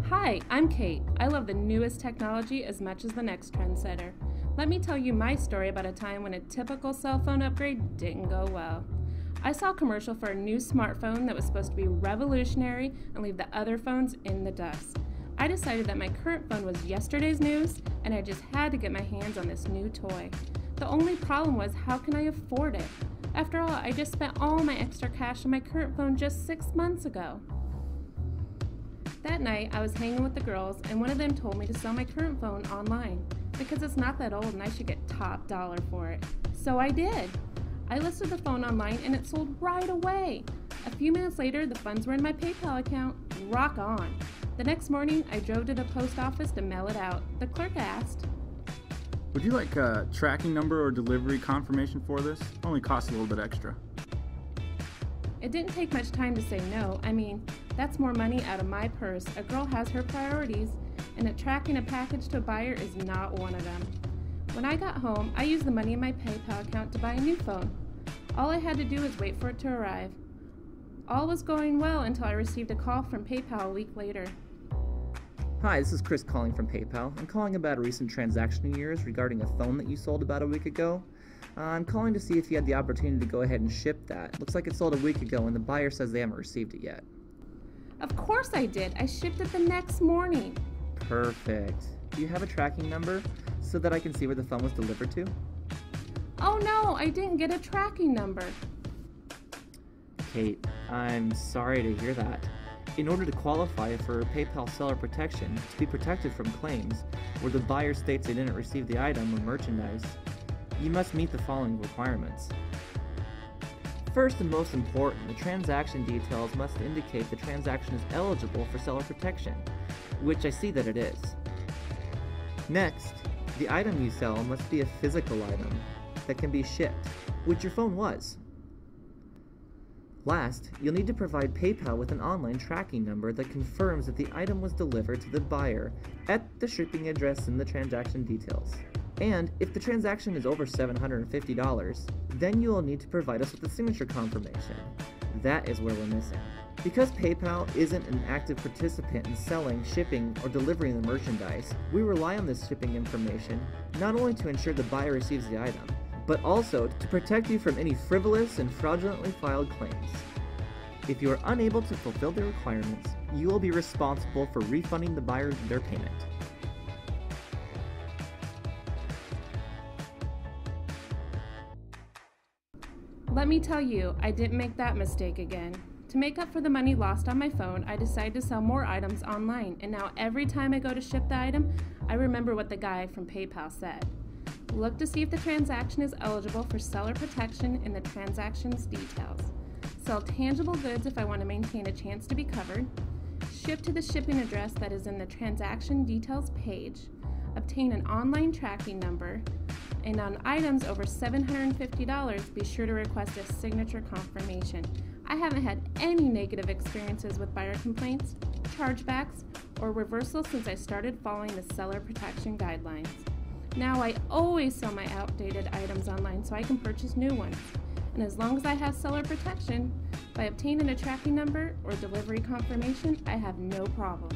Hi, I'm Kate. I love the newest technology as much as the next trendsetter. Let me tell you my story about a time when a typical cell phone upgrade didn't go well. I saw a commercial for a new smartphone that was supposed to be revolutionary and leave the other phones in the dust. I decided that my current phone was yesterday's news and I just had to get my hands on this new toy. The only problem was, how can I afford it? After all, I just spent all my extra cash on my current phone just 6 months ago. That night, I was hanging with the girls, and one of them told me to sell my current phone online because it's not that old and I should get top dollar for it. So I did. I listed the phone online and it sold right away. A few minutes later, the funds were in my PayPal account. Rock on. The next morning, I drove to the post office to mail it out. The clerk asked, "Would you like a tracking number or delivery confirmation for this? Only costs a little bit extra." It didn't take much time to say no. I mean, that's more money out of my purse. A girl has her priorities, and tracking a package to a buyer is not one of them. When I got home, I used the money in my PayPal account to buy a new phone. All I had to do was wait for it to arrive. All was going well until I received a call from PayPal a week later. Hi, this is Chris calling from PayPal. I'm calling about a recent transaction of yours regarding a phone that you sold about a week ago. I'm calling to see if you had the opportunity to go ahead and ship that. Looks like it sold a week ago and the buyer says they haven't received it yet. Of course I did. I shipped it the next morning. Perfect. Do you have a tracking number so that I can see where the phone was delivered to? Oh no, I didn't get a tracking number. Kate, I'm sorry to hear that. In order to qualify for PayPal seller protection, to be protected from claims where the buyer states they didn't receive the item or merchandise, you must meet the following requirements. First and most important, the transaction details must indicate the transaction is eligible for seller protection, which I see that it is. Next, the item you sell must be a physical item that can be shipped, which your phone was. Last, you'll need to provide PayPal with an online tracking number that confirms that the item was delivered to the buyer at the shipping address in the transaction details. And if the transaction is over $750, then you will need to provide us with a signature confirmation. That is where we're missing. Because PayPal isn't an active participant in selling, shipping, or delivering the merchandise, we rely on this shipping information not only to ensure the buyer receives the item, but also to protect you from any frivolous and fraudulently filed claims. If you are unable to fulfill the requirements, you will be responsible for refunding the buyer their payment. Let me tell you, I didn't make that mistake again. To make up for the money lost on my phone, I decided to sell more items online, and now every time I go to ship the item, I remember what the guy from PayPal said. Look to see if the transaction is eligible for seller protection in the transaction's details. Sell tangible goods if I want to maintain a chance to be covered. Ship to the shipping address that is in the transaction details page. Obtain an online tracking number. And on items over $750, be sure to request a signature confirmation. I haven't had any negative experiences with buyer complaints, chargebacks, or reversal since I started following the seller protection guidelines. Now I always sell my outdated items online so I can purchase new ones. And as long as I have seller protection, by obtaining a tracking number or delivery confirmation, I have no problems.